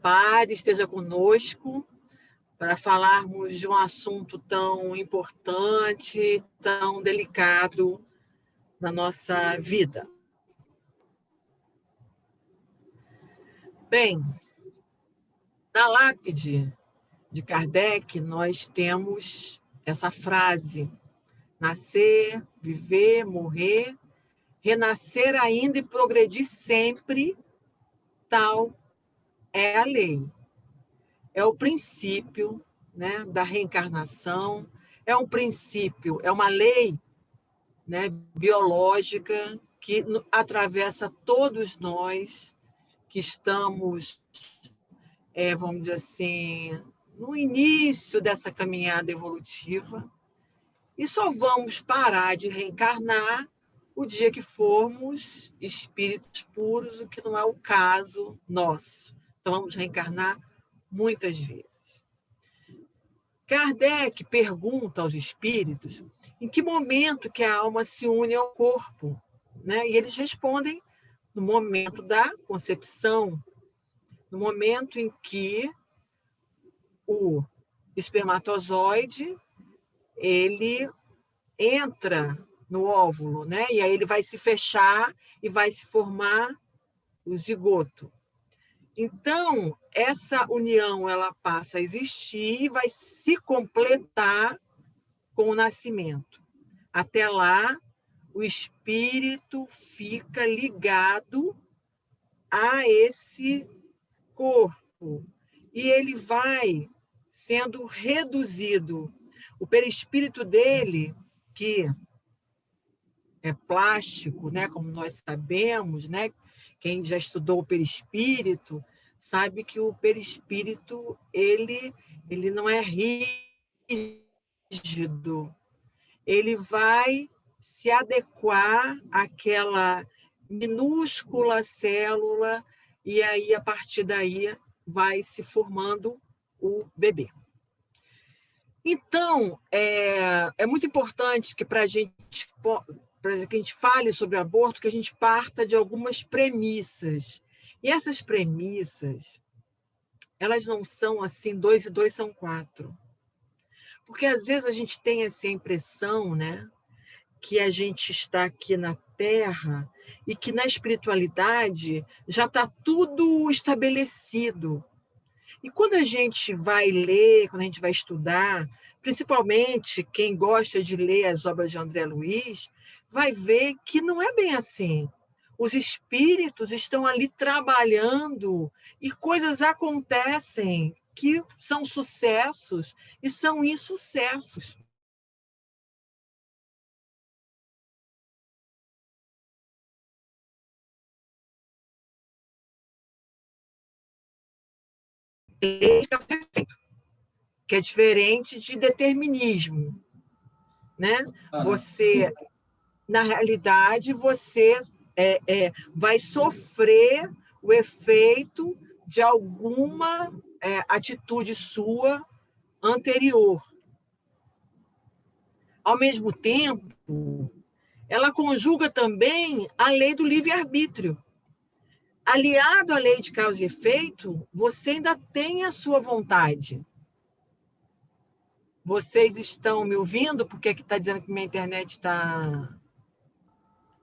paz esteja conosco para falarmos de um assunto tão importante, tão delicado na nossa vida. Bem, na lápide de Kardec, nós temos essa frase: nascer, viver, morrer, renascer ainda e progredir sempre, tal é a lei. É o princípio, né, da reencarnação, é um princípio, é uma lei, né, biológica que atravessa todos nós que estamos, vamos dizer assim, no início dessa caminhada evolutiva, e só vamos parar de reencarnar o dia que formos espíritos puros, o que não é o caso nosso. Então, vamos reencarnar muitas vezes. Kardec pergunta aos espíritos em que momento que a alma se une ao corpo, né? E eles respondem no momento da concepção, no momento em que o espermatozoide ele entra no óvulo, né? E aí ele vai se fechar e vai se formar o zigoto. Então, essa união ela passa a existir e vai se completar com o nascimento. Até lá, o espírito fica ligado a esse corpo e ele vai sendo reduzido. O perispírito dele, que é plástico, né, como nós sabemos, né? Quem já estudou o perispírito sabe que o perispírito ele não é rígido, ele vai se adequar àquela minúscula célula e aí a partir daí vai se formando o bebê. Então, é muito importante que para a gente fale sobre o aborto, que a gente parta de algumas premissas. E essas premissas, elas não são assim, 2 e 2 são 4. Porque às vezes a gente tem essa impressão, né, que a gente está aqui na Terra e que na espiritualidade já está tudo estabelecido. E quando a gente vai ler, quando a gente vai estudar, principalmente quem gosta de ler as obras de André Luiz, vai ver que não é bem assim. Os espíritos estão ali trabalhando e coisas acontecem que são sucessos e são insucessos. Que é diferente de determinismo, né? Você, na realidade, você vai sofrer o efeito de alguma atitude sua anterior. Ao mesmo tempo, ela conjuga também a lei do livre-arbítrio. Aliado à lei de causa e efeito, você ainda tem a sua vontade. Vocês estão me ouvindo? Porque aqui está dizendo que minha internet está...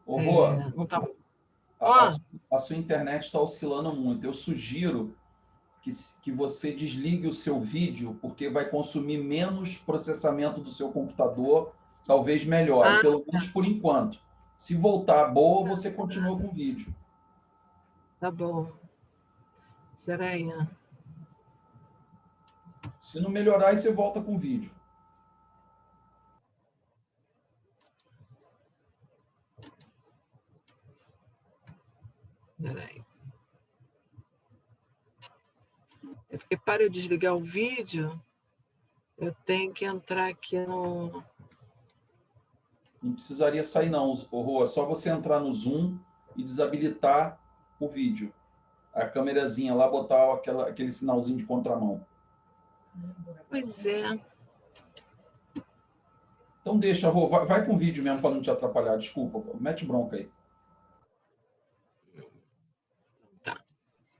não está... A sua internet está oscilando muito. Eu sugiro que você desligue o seu vídeo, porque vai consumir menos processamento do seu computador, talvez melhore, pelo menos por enquanto. Se voltar boa, você continua com o vídeo. Tá bom. Será aí? Se não melhorar, aí você volta com o vídeo. Peraí. É porque para eu desligar o vídeo, eu tenho que entrar aqui no... Não precisaria sair, não, Rô. É só você entrar no Zoom e desabilitar o vídeo. A câmerazinha lá, botar aquele sinalzinho de contramão. Pois é. Então deixa, Rô. Vai com o vídeo mesmo para não te atrapalhar. Desculpa, mete bronca aí. Tá.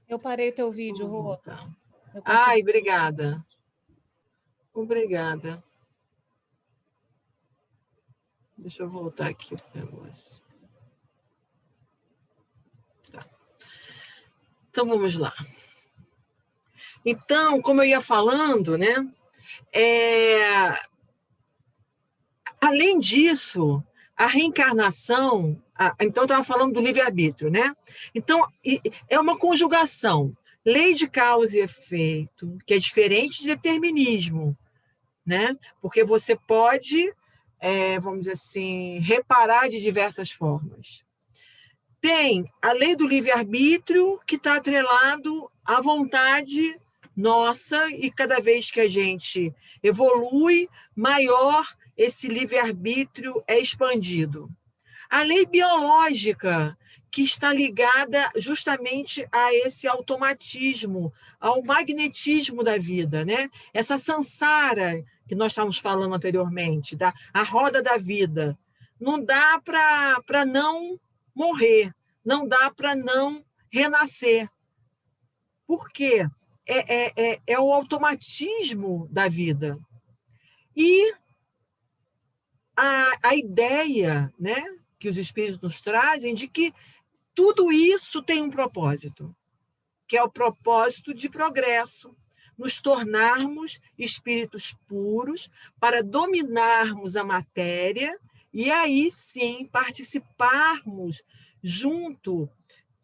Eu parei teu vídeo, Rô. Tá. Ai, obrigada. Obrigada. Deixa eu voltar aqui o negócio. Tá. Então, vamos lá. Então, como eu ia falando, né? Além disso, a reencarnação... então, eu estava falando do livre-arbítrio, né? Então, é uma conjugação. Lei de causa e efeito, que é diferente de determinismo, né? Porque você pode, vamos dizer assim, reparar de diversas formas. Tem a lei do livre-arbítrio, que está atrelado à vontade nossa, e cada vez que a gente evolui, maior esse livre-arbítrio é expandido. A lei biológica, que está ligada justamente a esse automatismo, ao magnetismo da vida, né? Essa samsara que nós estávamos falando anteriormente, a roda da vida. Não dá para não morrer, não dá para não renascer. Por quê? É o automatismo da vida. E a ideia, né, que os espíritos nos trazem de que tudo isso tem um propósito, que é o propósito de progresso, nos tornarmos espíritos puros para dominarmos a matéria e aí sim participarmos junto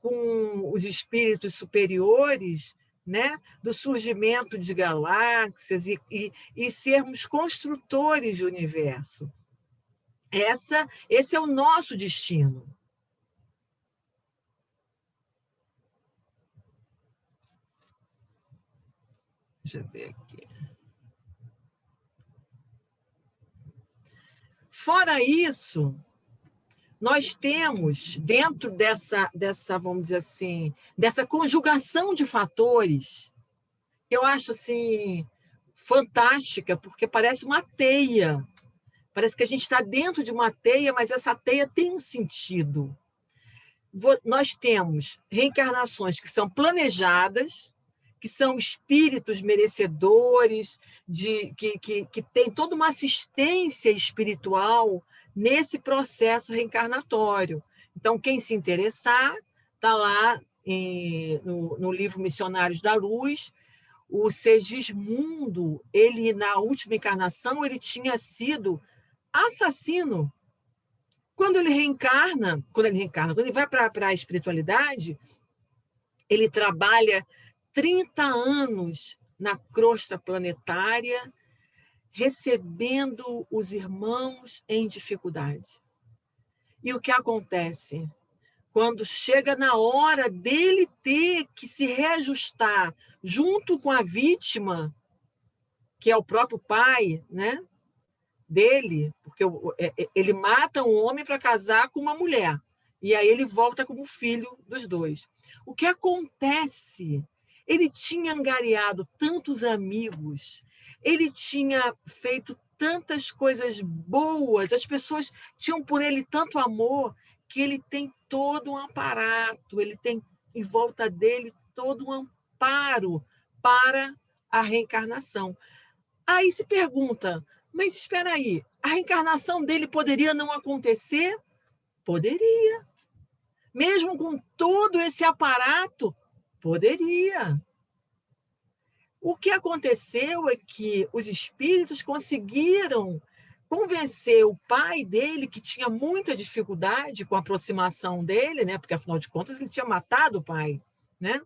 com os espíritos superiores, né, do surgimento de galáxias e sermos construtores do universo. Esse é o nosso destino. Deixa eu ver aqui. Fora isso, nós temos, dentro dessa, vamos dizer assim, dessa conjugação de fatores, que eu acho assim, fantástica, porque parece uma teia. Parece que a gente está dentro de uma teia, mas essa teia tem um sentido. Nós temos reencarnações que são planejadas, que são espíritos merecedores, que têm toda uma assistência espiritual nesse processo reencarnatório. Então, quem se interessar, está lá no livro Missionários da Luz. O Segismundo, ele, na última encarnação, ele tinha sido assassino. Quando ele vai para a espiritualidade, ele trabalha 30 anos na crosta planetária, recebendo os irmãos em dificuldade. E o que acontece? Quando chega na hora dele ter que se reajustar junto com a vítima, que é o próprio pai, né, dele, porque ele mata um homem para casar com uma mulher, e aí ele volta como filho dos dois. O que acontece? Ele tinha angariado tantos amigos, ele tinha feito tantas coisas boas, as pessoas tinham por ele tanto amor, que ele tem todo um aparato, ele tem em volta dele todo um amparo para a reencarnação. Aí se pergunta, mas espera aí, a reencarnação dele poderia não acontecer? Poderia. Mesmo com todo esse aparato, poderia. O que aconteceu é que os espíritos conseguiram convencer o pai dele, que tinha muita dificuldade com a aproximação dele, né? Porque, afinal de contas, ele tinha matado o pai, né?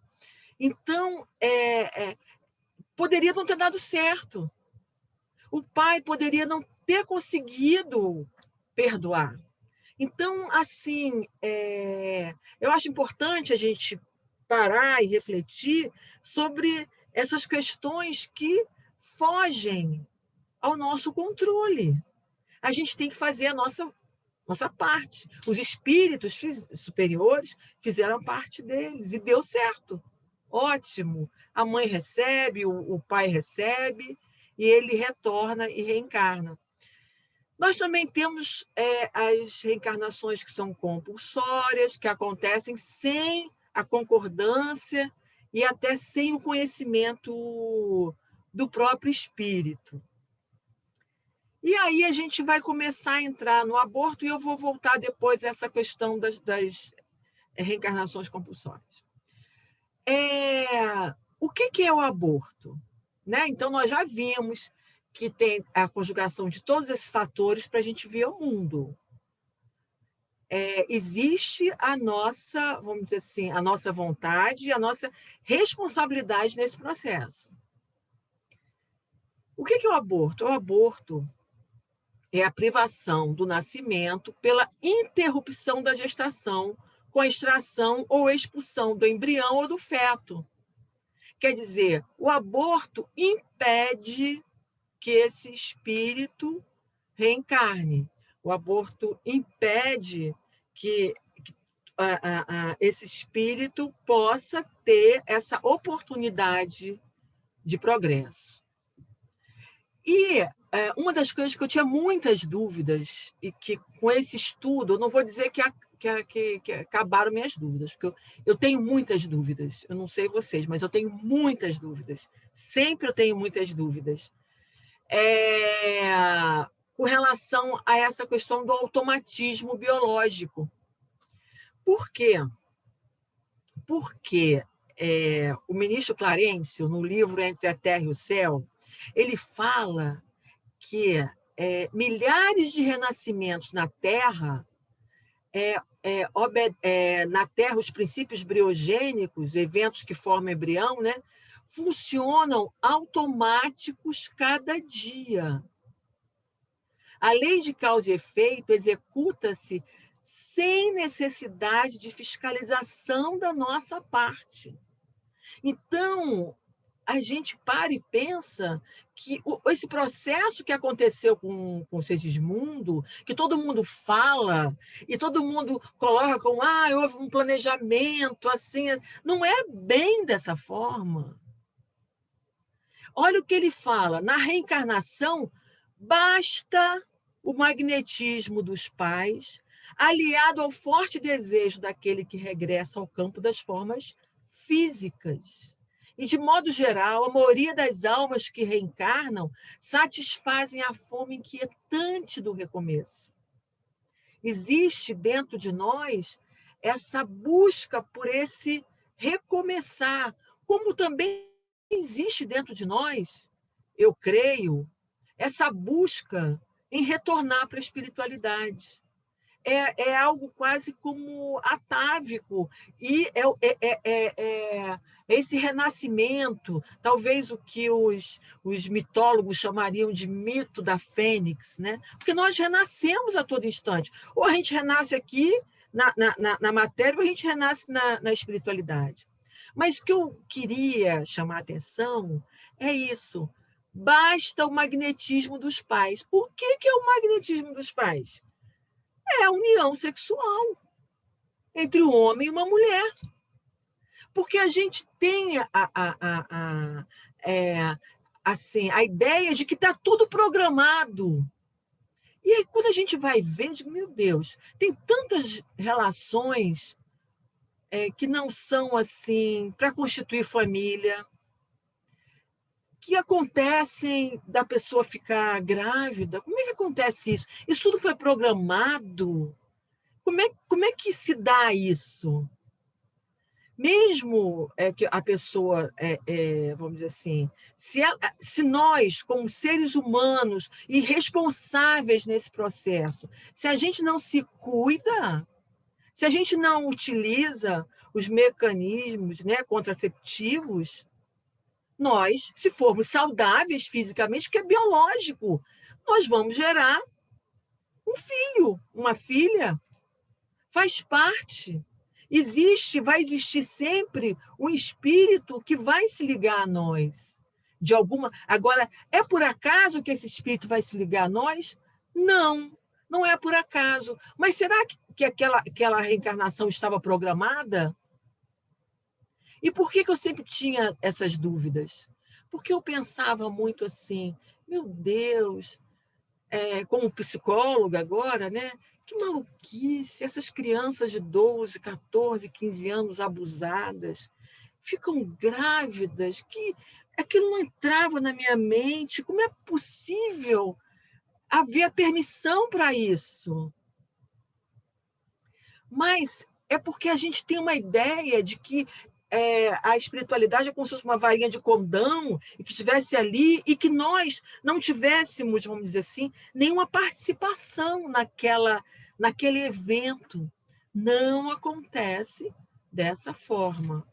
Então, poderia não ter dado certo. O pai poderia não ter conseguido perdoar. Então, assim, eu acho importante a gente parar e refletir sobre essas questões que fogem ao nosso controle. A gente tem que fazer a nossa parte. Os espíritos superiores fizeram parte deles e deu certo. Ótimo. A mãe recebe, o pai recebe, e ele retorna e reencarna. Nós também temos as reencarnações que são compulsórias, que acontecem sem a concordância e até sem o conhecimento do próprio espírito. E aí a gente vai começar a entrar no aborto, e eu vou voltar depois a essa questão das reencarnações compulsórias. O que é o aborto? Né? Então, nós já vimos que tem a conjugação de todos esses fatores para a gente ver o mundo. Existe a nossa, vamos dizer assim, a nossa vontade e a nossa responsabilidade nesse processo. O que é o aborto? O aborto é a privação do nascimento pela interrupção da gestação com a extração ou expulsão do embrião ou do feto. Quer dizer, o aborto impede que esse espírito reencarne. O aborto impede que esse espírito possa ter essa oportunidade de progresso. E uma das coisas que eu tinha muitas dúvidas, e que com esse estudo, eu não vou dizer que acabaram minhas dúvidas, porque eu tenho muitas dúvidas. Eu não sei vocês, mas eu tenho muitas dúvidas. Sempre eu tenho muitas dúvidas. Com relação a essa questão do automatismo biológico. Por quê? Porque o ministro Clarencio, no livro Entre a Terra e o Céu, ele fala que milhares de renascimentos na Terra, na Terra, os princípios briogênicos, eventos que formam embrião, né, funcionam automáticos cada dia. A lei de causa e efeito executa-se sem necessidade de fiscalização da nossa parte. Então, a gente para e pensa que esse processo que aconteceu com o Segismundo, que todo mundo fala, e todo mundo coloca como houve um planejamento, assim, não é bem dessa forma. Olha o que ele fala, na reencarnação, basta o magnetismo dos pais, aliado ao forte desejo daquele que regressa ao campo das formas físicas. E, de modo geral, a maioria das almas que reencarnam satisfazem a fome inquietante do recomeço. Existe dentro de nós essa busca por esse recomeçar, como também existe dentro de nós, eu creio, essa busca em retornar para a espiritualidade. É algo quase como atávico, e esse renascimento, talvez o que os mitólogos chamariam de mito da fênix, né? Porque nós renascemos a todo instante. Ou a gente renasce aqui na matéria, ou a gente renasce na espiritualidade. Mas o que eu queria chamar a atenção é isso. Basta o magnetismo dos pais. O que é o magnetismo dos pais? É a união sexual entre um homem e uma mulher. Porque a gente tem a ideia de que está tudo programado. E aí, quando a gente vai ver, digo, meu Deus, tem tantas relações que não são assim para constituir família, que acontecem da pessoa ficar grávida. Como é que acontece isso? Isso tudo foi programado? Como é que se dá isso? Mesmo que a pessoa, vamos dizer assim, se nós, como seres humanos e responsáveis nesse processo, se a gente não se cuida, se a gente não utiliza os mecanismos, né, contraceptivos, nós, se formos saudáveis fisicamente, porque é biológico, nós vamos gerar um filho, uma filha. Faz parte. Vai existir sempre um espírito que vai se ligar a nós. Agora, é por acaso que esse espírito vai se ligar a nós? Não, não é por acaso. Mas será que aquela reencarnação estava programada? E por que eu sempre tinha essas dúvidas? Porque eu pensava muito assim, meu Deus, como psicóloga agora, né? Que maluquice, essas crianças de 12, 14, 15 anos abusadas, ficam grávidas, que aquilo não entrava na minha mente. Como é possível haver a permissão para isso? Mas é porque a gente tem uma ideia de que a espiritualidade é como se fosse uma varinha de condão e que estivesse ali e que nós não tivéssemos, vamos dizer assim, nenhuma participação naquele evento. Não acontece dessa forma.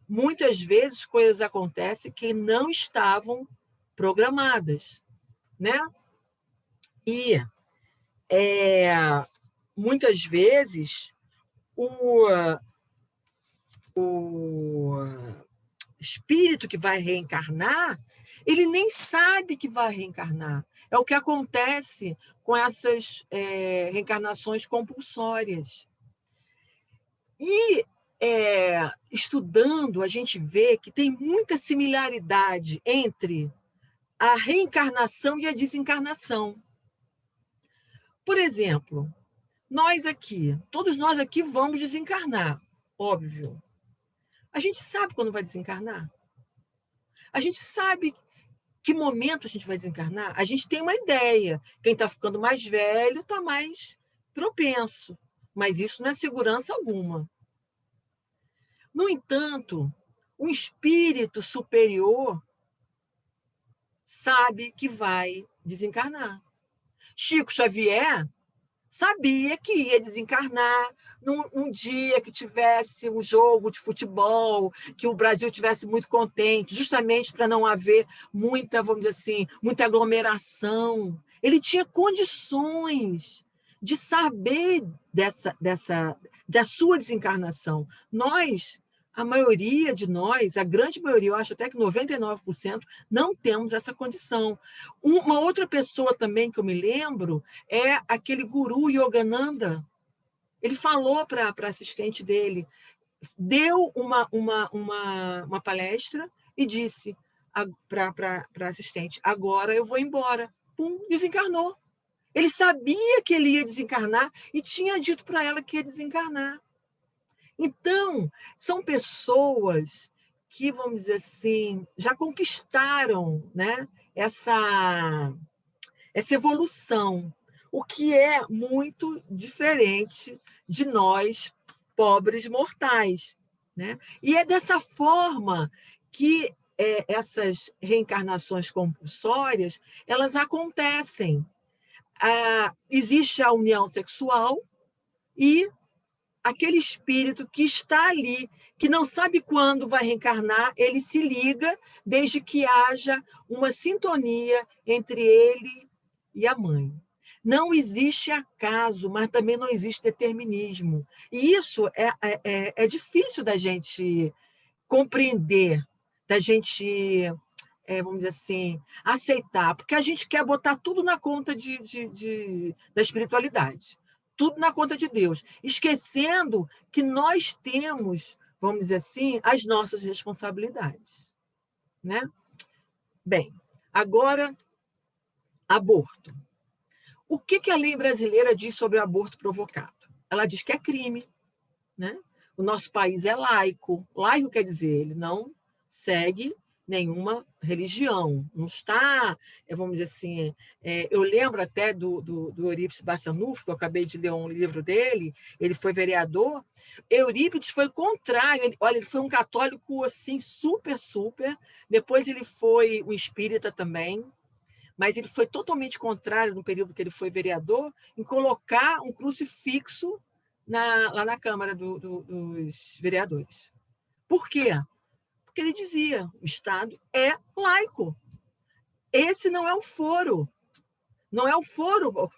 Muitas vezes coisas acontecem que não estavam programadas, né? E muitas vezes o espírito que vai reencarnar, ele nem sabe que vai reencarnar. É o que acontece com essas reencarnações compulsórias. E estudando, a gente vê que tem muita similaridade entre a reencarnação e a desencarnação. Por exemplo, todos nós aqui vamos desencarnar, óbvio. A gente sabe quando vai desencarnar? A gente sabe que momento a gente vai desencarnar? A gente tem uma ideia. Quem está ficando mais velho está mais propenso. Mas isso não é segurança alguma. No entanto, o espírito superior sabe que vai desencarnar. Chico Xavier sabia que ia desencarnar num dia que tivesse um jogo de futebol, que o Brasil tivesse muito contente, justamente para não haver muita, vamos dizer assim, muita aglomeração. Ele tinha condições de saber da sua desencarnação. A maioria de nós, a grande maioria, eu acho até que 99%, não temos essa condição. Uma outra pessoa também que eu me lembro é aquele guru Yogananda. Ele falou para a assistente dele, deu uma palestra e disse para a assistente, agora eu vou embora. Pum, desencarnou. Ele sabia que ele ia desencarnar e tinha dito para ela que ia desencarnar. Então, são pessoas que, vamos dizer assim, já conquistaram, né, essa evolução, o que é muito diferente de nós, pobres mortais, né? E é dessa forma que essas reencarnações compulsórias, elas acontecem. Existe a união sexual e aquele espírito que está ali, que não sabe quando vai reencarnar, ele se liga desde que haja uma sintonia entre ele e a mãe. Não existe acaso, mas também não existe determinismo. E isso é difícil da gente compreender, da gente, vamos dizer assim, aceitar, porque a gente quer botar tudo na conta da espiritualidade. Tudo na conta de Deus, esquecendo que nós temos, vamos dizer assim, as nossas responsabilidades, né? Bem, agora, aborto. O que a lei brasileira diz sobre o aborto provocado? Ela diz que é crime, né? O nosso país é laico. Laico quer dizer, ele não segue nenhuma religião, não está, vamos dizer assim, eu lembro até do Eurípides Barçanufo, que eu acabei de ler um livro dele, ele foi vereador, Eurípides foi contrário, ele foi um católico assim, super, depois ele foi um espírita também, mas ele foi totalmente contrário, no período que ele foi vereador, em colocar um crucifixo lá na Câmara dos Vereadores. Por quê? Porque ele dizia, o Estado é laico. Esse não é um foro. Não é um foro.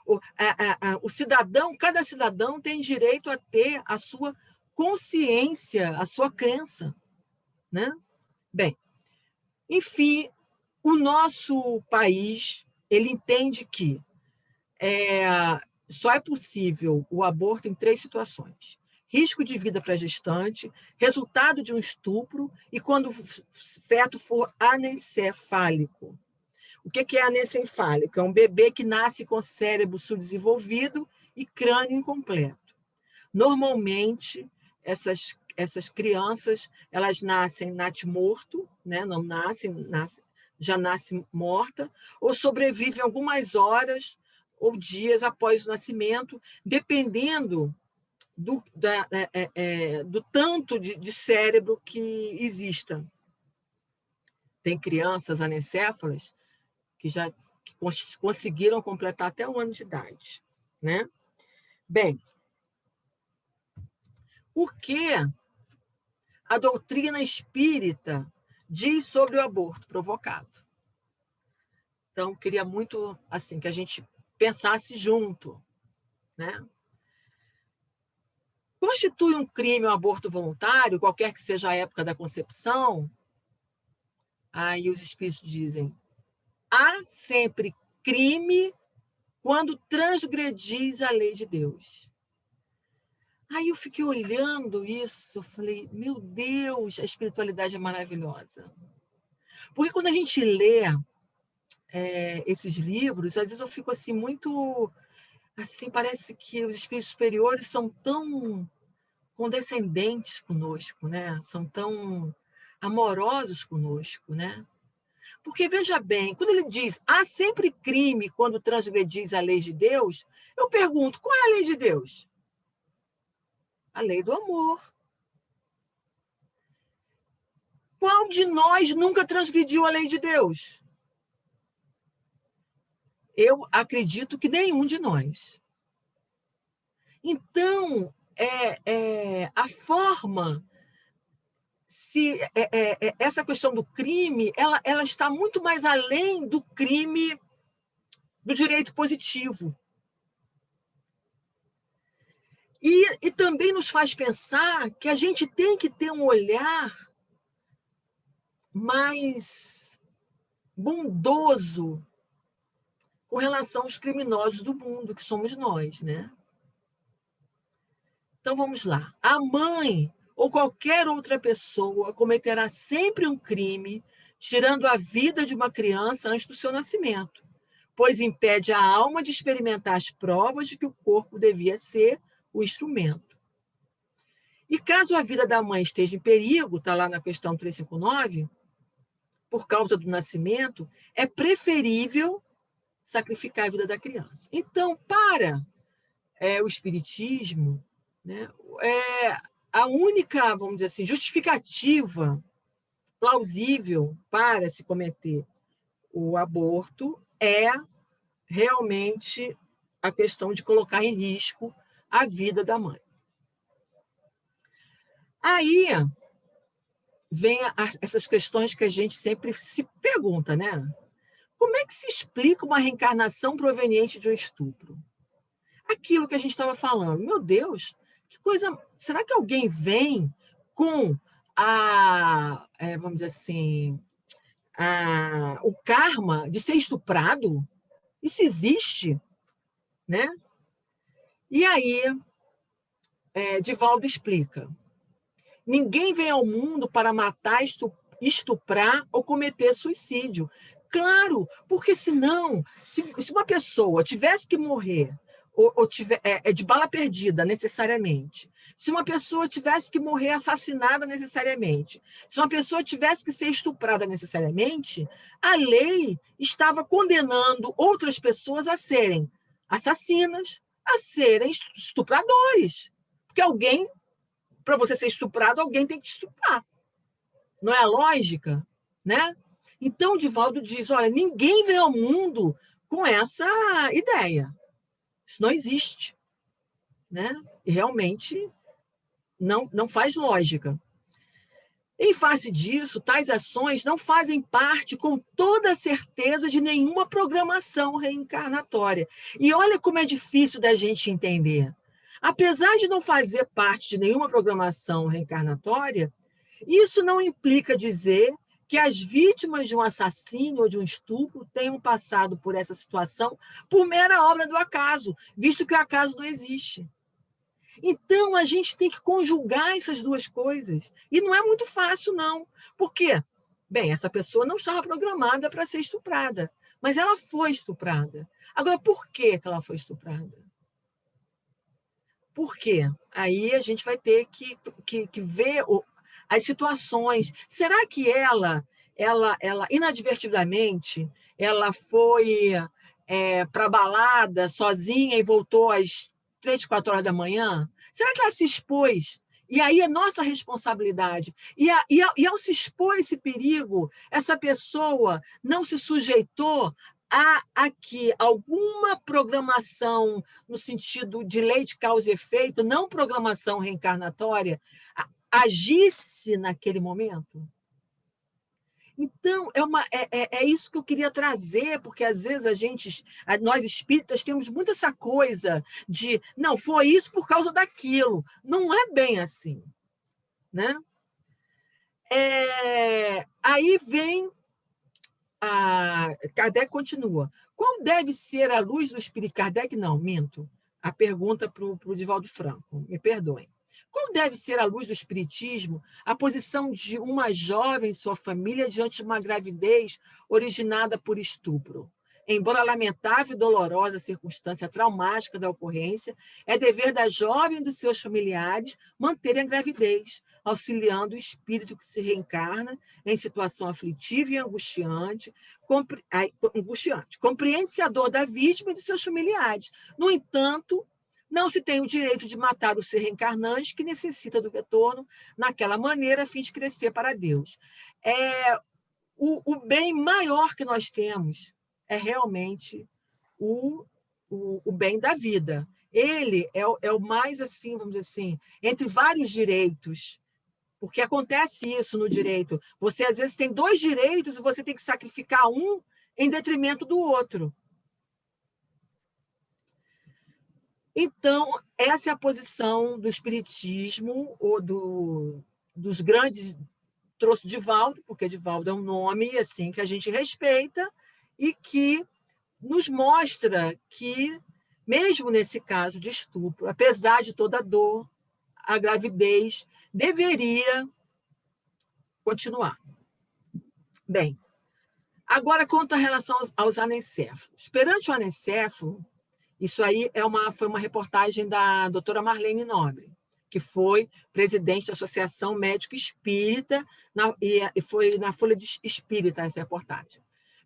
O cidadão, cada cidadão tem direito a ter a sua consciência, a sua crença, né? Bem, enfim, o nosso país, ele entende que só é possível o aborto em 3 situações. Risco de vida para a gestante, resultado de um estupro e quando o feto for anencefálico. O que é anencefálico? É um bebê que nasce com cérebro subdesenvolvido e crânio incompleto. Normalmente, essas crianças, elas nascem natimorto, né? Não já nasce morta, ou sobrevivem algumas horas ou dias após o nascimento, dependendo do tanto de cérebro que exista. Tem crianças anencéfalas que já conseguiram completar até 1 ano de idade, né? Bem, o que a doutrina espírita diz sobre o aborto provocado? Então, queria muito assim que a gente pensasse junto, né? Constitui um crime o aborto voluntário, qualquer que seja a época da concepção? Aí os espíritos dizem: há sempre crime quando transgredis a lei de Deus. Aí eu fiquei olhando isso, eu falei, meu Deus, a espiritualidade é maravilhosa. Porque quando a gente lê esses livros, às vezes eu fico assim muito, assim, parece que os espíritos superiores são tão condescendentes conosco, né? São tão amorosos conosco, né? Porque, veja bem, quando ele diz, há sempre crime quando transgredis a lei de Deus, eu pergunto, qual é a lei de Deus? A lei do amor. Qual de nós nunca transgrediu a lei de Deus? Eu acredito que nenhum de nós. Então, a forma, essa questão do crime, ela está muito mais além do crime do direito positivo. E também nos faz pensar que a gente tem que ter um olhar mais bondoso com relação aos criminosos do mundo, que somos nós, né? Então, vamos lá. A mãe ou qualquer outra pessoa cometerá sempre um crime, tirando a vida de uma criança antes do seu nascimento, pois impede a alma de experimentar as provas de que o corpo devia ser o instrumento. E caso a vida da mãe esteja em perigo, está lá na questão 359, por causa do nascimento, é preferível sacrificar a vida da criança. Então, para o Espiritismo, né, a única, vamos dizer assim, justificativa plausível para se cometer o aborto é realmente a questão de colocar em risco a vida da mãe. Aí vem essas questões que a gente sempre se pergunta, né? Como é que se explica uma reencarnação proveniente de um estupro? Aquilo que a gente estava falando. Meu Deus, que coisa... Será que alguém vem com vamos dizer assim, o karma de ser estuprado? Isso existe, né? E aí, Divaldo explica. Ninguém vem ao mundo para matar, estuprar ou cometer suicídio. Claro, porque senão, se uma pessoa tivesse que morrer ou de bala perdida necessariamente, se uma pessoa tivesse que morrer assassinada necessariamente, se uma pessoa tivesse que ser estuprada necessariamente, a lei estava condenando outras pessoas a serem assassinas, a serem estupradores. Porque alguém, para você ser estuprado, alguém tem que te estuprar. Não é a lógica, né? Então, Divaldo diz, olha, ninguém vem ao mundo com essa ideia. Isso não existe, né? E realmente não faz lógica. Em face disso, tais ações não fazem parte, com toda certeza, de nenhuma programação reencarnatória. E olha como é difícil da gente entender. Apesar de não fazer parte de nenhuma programação reencarnatória, isso não implica dizer que as vítimas de um assassínio ou de um estupro tenham passado por essa situação por mera obra do acaso, visto que o acaso não existe. Então, a gente tem que conjugar essas duas coisas. E não é muito fácil, não. Por quê? Bem, essa pessoa não estava programada para ser estuprada, mas ela foi estuprada. Agora, por que ela foi estuprada? Por quê? Aí a gente vai ter que ver as situações. Será que ela inadvertidamente, ela foi para a balada sozinha e voltou às 3, 4 horas da manhã? Será que ela se expôs? E aí é nossa responsabilidade. E ao se expor esse perigo, essa pessoa não se sujeitou a que alguma programação no sentido de lei de causa e efeito, não programação reencarnatória, agisse naquele momento? Então, é isso que eu queria trazer, porque às vezes nós espíritas, temos muito essa coisa de, não, foi isso por causa daquilo. Não é bem assim, né? Aí vem Kardec continua. Qual deve ser a luz do espírito? Kardec não, minto. A pergunta para o Divaldo Franco, me perdoem. Qual deve ser a luz do espiritismo a posição de uma jovem e sua família diante de uma gravidez originada por estupro? Embora lamentável e dolorosa a circunstância traumática da ocorrência, é dever da jovem e dos seus familiares manterem a gravidez, auxiliando o espírito que se reencarna em situação aflitiva e angustiante, compreende-se a dor da vítima e dos seus familiares. No entanto, não se tem o direito de matar o ser reencarnante que necessita do retorno naquela maneira a fim de crescer para Deus. O bem maior que nós temos é realmente o bem da vida. Ele é o mais, assim, vamos dizer assim, entre vários direitos, porque acontece isso no direito. Você, às vezes, tem 2 direitos e você tem que sacrificar um em detrimento do outro. Então, essa é a posição do espiritismo, ou dos grandes, trouxe Divaldo, porque Divaldo é um nome assim que a gente respeita e que nos mostra que, mesmo nesse caso de estupro, apesar de toda a dor, a gravidez deveria continuar. Bem, agora quanto à relação aos anencéfalos. Perante o anencéfalo, isso aí foi uma reportagem da doutora Marlene Nobre, que foi presidente da Associação Médico Espírita, e foi na Folha de Espírita essa reportagem.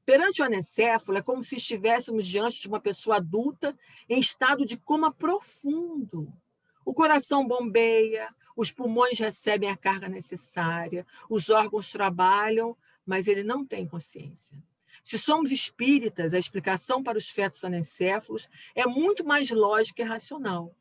Perante o anencéfalo, é como se estivéssemos diante de uma pessoa adulta em estado de coma profundo. O coração bombeia, os pulmões recebem a carga necessária, os órgãos trabalham, mas ele não tem consciência. Se somos espíritas, a explicação para os fetos anencéfalos é muito mais lógica e racional.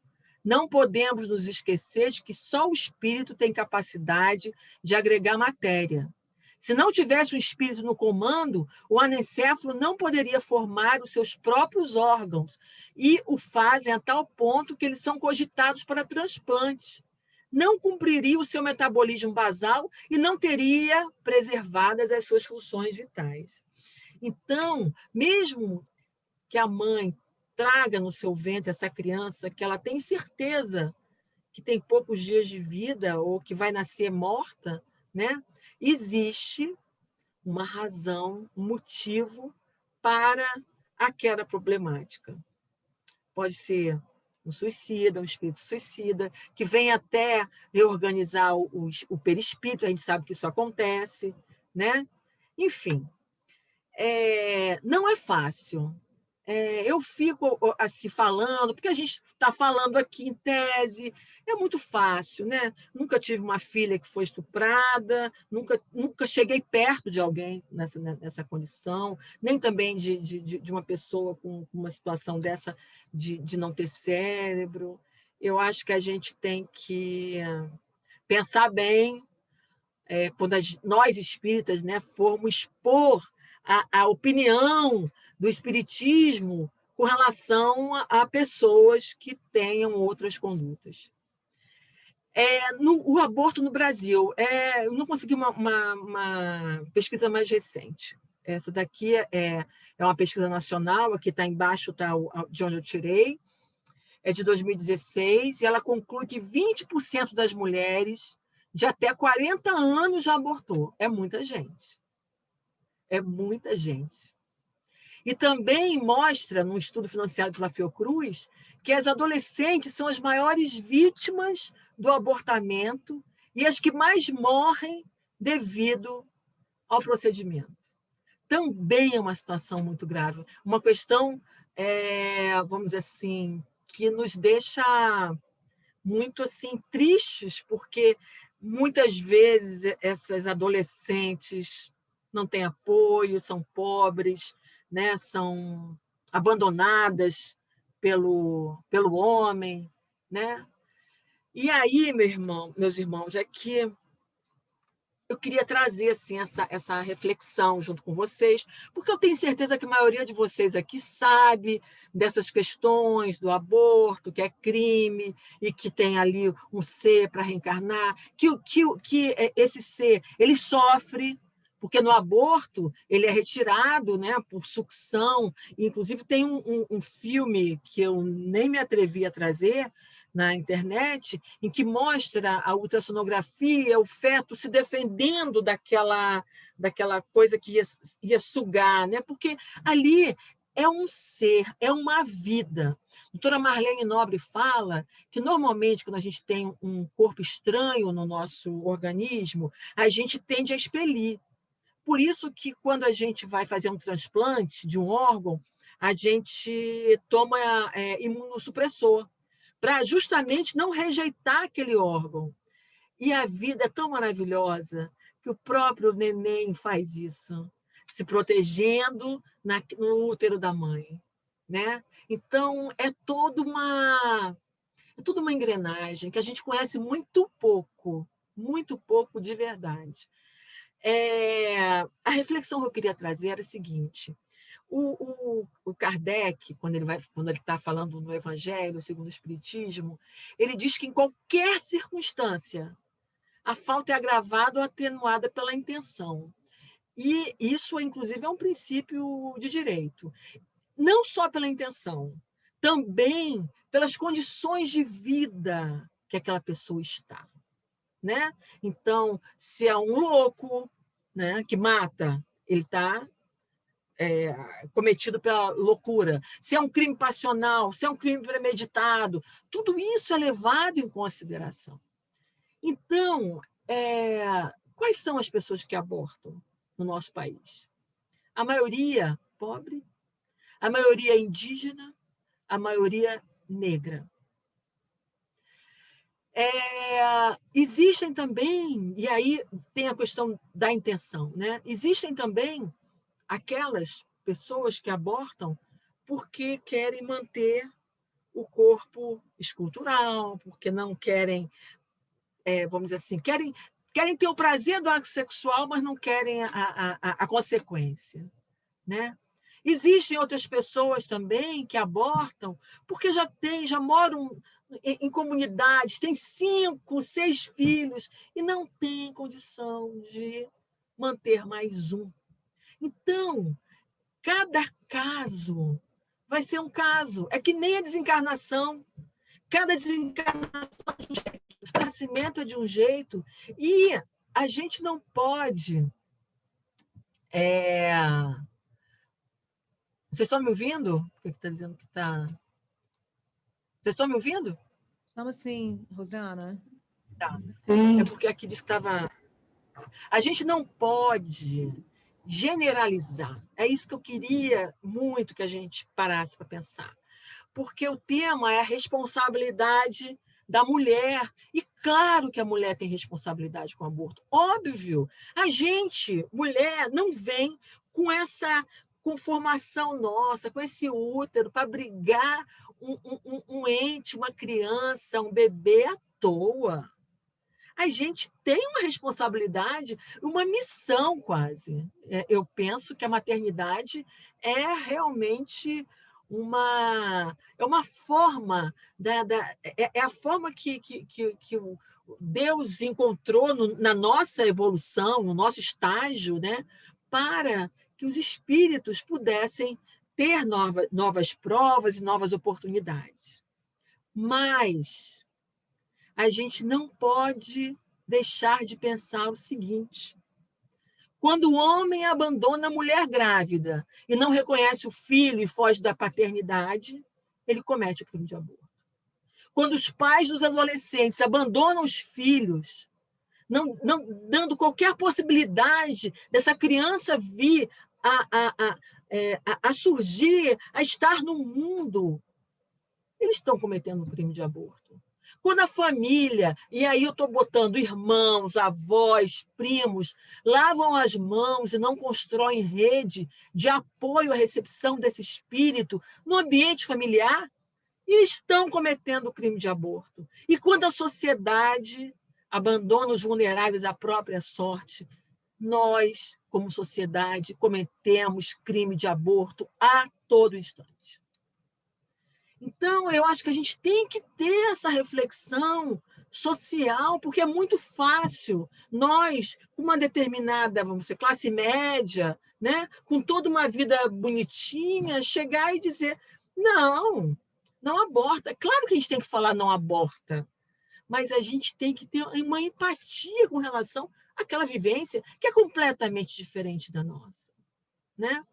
Não podemos nos esquecer de que só o espírito tem capacidade de agregar matéria. Se não tivesse um espírito no comando, o anencéfalo não poderia formar os seus próprios órgãos e o fazem a tal ponto que eles são cogitados para transplantes. Não cumpriria o seu metabolismo basal e não teria preservadas as suas funções vitais. Então, mesmo que a mãe traga no seu ventre essa criança que ela tem certeza que tem poucos dias de vida ou que vai nascer morta, né? Existe uma razão, um motivo para aquela problemática. Pode ser um suicida, um espírito suicida, que vem até reorganizar o perispírito, a gente sabe que isso acontece, né? Enfim, não é fácil. Eu fico assim falando, porque a gente está falando aqui em tese, é muito fácil, né? Nunca tive uma filha que foi estuprada, nunca cheguei perto de alguém nessa condição, nem também de uma pessoa com uma situação dessa de não ter cérebro. Eu acho que a gente tem que pensar bem, quando nós espíritas, né, formos expor a opinião do espiritismo com relação a pessoas que tenham outras condutas. O aborto no Brasil, eu não consegui uma pesquisa mais recente. Essa daqui é uma pesquisa nacional, aqui está embaixo, está de onde eu tirei, é de 2016, e ela conclui que 20% das mulheres de até 40 anos já abortou. É muita gente. É muita gente. E também mostra, num estudo financiado pela Fiocruz, que as adolescentes são as maiores vítimas do abortamento e as que mais morrem devido ao procedimento. Também é uma situação muito grave, uma questão, vamos dizer assim, que nos deixa muito assim tristes, porque muitas vezes essas adolescentes não têm apoio, são pobres, né? São abandonadas pelo homem, né? E aí, meus irmãos, é que eu queria trazer assim, essa reflexão junto com vocês, porque eu tenho certeza que a maioria de vocês aqui sabe dessas questões do aborto, que é crime, e que tem ali um ser para reencarnar, que esse ser ele sofre, porque no aborto ele é retirado, né, por sucção. Inclusive, tem um filme que eu nem me atrevi a trazer na internet, em que mostra a ultrassonografia, o feto se defendendo daquela coisa que ia sugar, né? Porque ali é um ser, é uma vida. A doutora Marlene Nobre fala que, normalmente, quando a gente tem um corpo estranho no nosso organismo, a gente tende a expelir. Por isso que, quando a gente vai fazer um transplante de um órgão, a gente toma imunossupressor, para justamente não rejeitar aquele órgão. E a vida é tão maravilhosa que o próprio neném faz isso, se protegendo no útero da mãe, né? Então, é toda uma engrenagem que a gente conhece muito pouco de verdade. A reflexão que eu queria trazer era a seguinte: o Kardec, quando ele está falando no Evangelho segundo o Espiritismo, ele diz que em qualquer circunstância a falta é agravada ou atenuada pela intenção. E isso, inclusive, é um princípio de direito. Não só pela intenção, também pelas condições de vida que aquela pessoa está, né? Então, se é um louco, né, que mata, ele está cometido pela loucura. Se é um crime passional, se é um crime premeditado, tudo isso é levado em consideração. Então, quais são as pessoas que abortam no nosso país? A maioria pobre, a maioria indígena, a maioria negra. Existem também, e aí tem a questão da intenção, né? Existem também aquelas pessoas que abortam porque querem manter o corpo escultural, porque não querem, vamos dizer assim, querem ter o prazer do ato sexual, mas não querem a consequência, né? Existem outras pessoas também que abortam porque já moram em comunidades, têm 5, 6 filhos e não têm condição de manter mais um. Então, cada caso vai ser um caso. É que nem a desencarnação. Cada desencarnação é de um jeito, o nascimento é de um jeito. E a gente não pode. Vocês estão me ouvindo? Por que está dizendo que está. Vocês estão me ouvindo? Estamos sim, Rosiana. Tá. É porque aqui diz que estava. A gente não pode generalizar. É isso que eu queria muito que a gente parasse para pensar. Porque o tema é a responsabilidade da mulher. E claro que a mulher tem responsabilidade com o aborto. Óbvio. A gente, mulher, não vem com essa conformação nossa, com esse útero, para brigar um ente, uma criança, um bebê à toa. A gente tem uma responsabilidade, uma missão quase. Eu penso que a maternidade é realmente uma forma é a forma que o Deus encontrou na nossa evolução, no nosso estágio, né, para que os espíritos pudessem ter novas provas e novas oportunidades. Mas a gente não pode deixar de pensar o seguinte: Quando o homem abandona a mulher grávida e não reconhece o filho e foge da paternidade, ele comete o crime de aborto. Quando os pais dos adolescentes abandonam os filhos, não dando qualquer possibilidade dessa criança vir a surgir, a estar no mundo, eles estão cometendo um crime de aborto. Quando a família, e aí eu estou botando irmãos, avós, primos, lavam as mãos e não constroem rede de apoio à recepção desse espírito no ambiente familiar, e estão cometendo o crime de aborto. E quando a sociedade abandona os vulneráveis à própria sorte, nós, como sociedade, cometemos crime de aborto a todo instante. Então, eu acho que a gente tem que ter essa reflexão social, porque é muito fácil nós, com uma determinada, vamos dizer, classe média, né, com toda uma vida bonitinha, chegar e dizer, não aborta. É claro que a gente tem que falar não aborta, mas a gente tem que ter uma empatia com relação àquela vivência que é completamente diferente da nossa, né?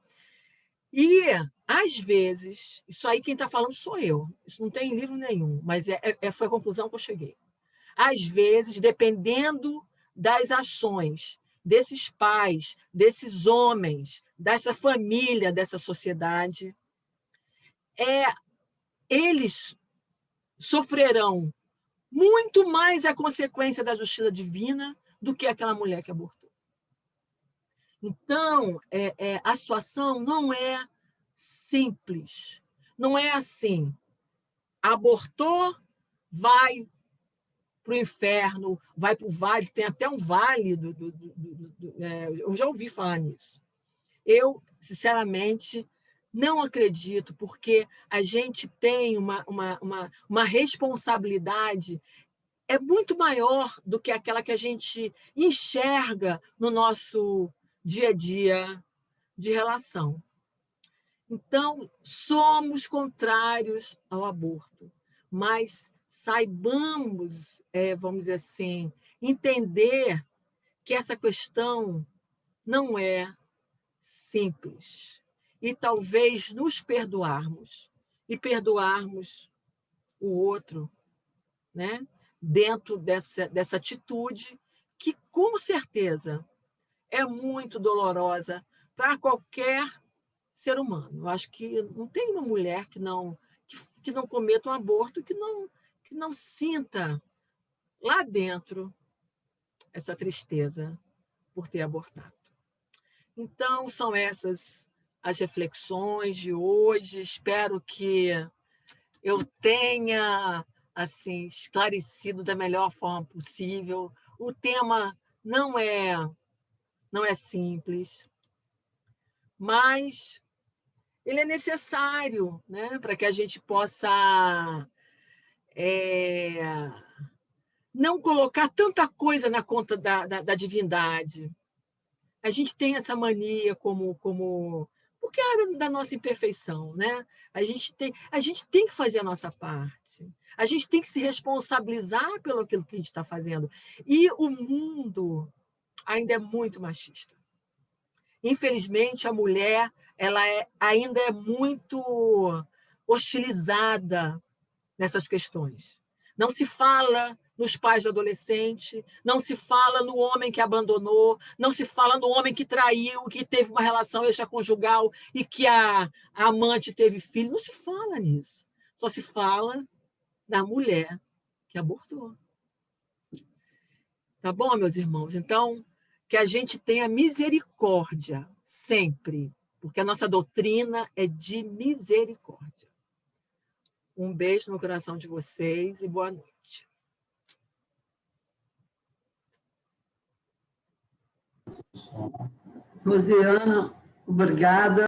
E, às vezes, isso aí quem está falando sou eu, isso não tem livro nenhum, mas foi a conclusão que eu cheguei. Às vezes, dependendo das ações desses pais, desses homens, dessa família, dessa sociedade, eles sofrerão muito mais a consequência da justiça divina do que aquela mulher que abortou. Então, a situação não é simples. Não é assim. Abortou, vai para o inferno, vai para o vale, tem até um vale. Eu já ouvi falar nisso. Eu, sinceramente, não acredito, porque a gente tem uma responsabilidade muito maior do que aquela que a gente enxerga no nosso dia a dia de relação. Então, somos contrários ao aborto, mas saibamos, vamos dizer assim, entender que essa questão não é simples. E talvez nos perdoarmos e perdoarmos o outro, né? Dentro dessa atitude que, com certeza, é muito dolorosa para qualquer ser humano. Eu acho que não tem uma mulher que não cometa um aborto, que não sinta lá dentro essa tristeza por ter abortado. Então, são essas as reflexões de hoje. Espero que eu tenha assim esclarecido da melhor forma possível. O tema não é simples, mas ele é necessário, né, para que a gente possa não colocar tanta coisa na conta da divindade. A gente tem essa mania porque é da nossa imperfeição, né? A gente tem que fazer a nossa parte. A gente tem que se responsabilizar pelo aquilo que a gente está fazendo. E o mundo ainda é muito machista. Infelizmente, a mulher ainda é muito hostilizada nessas questões. Não se fala nos pais do adolescente, não se fala no homem que abandonou, não se fala no homem que traiu, que teve uma relação extraconjugal e que a amante teve filho. Não se fala nisso. Só se fala da mulher que abortou. Tá bom, meus irmãos? Então, que a gente tenha misericórdia sempre, porque a nossa doutrina é de misericórdia. Um beijo no coração de vocês e boa noite. Rosiana, obrigada.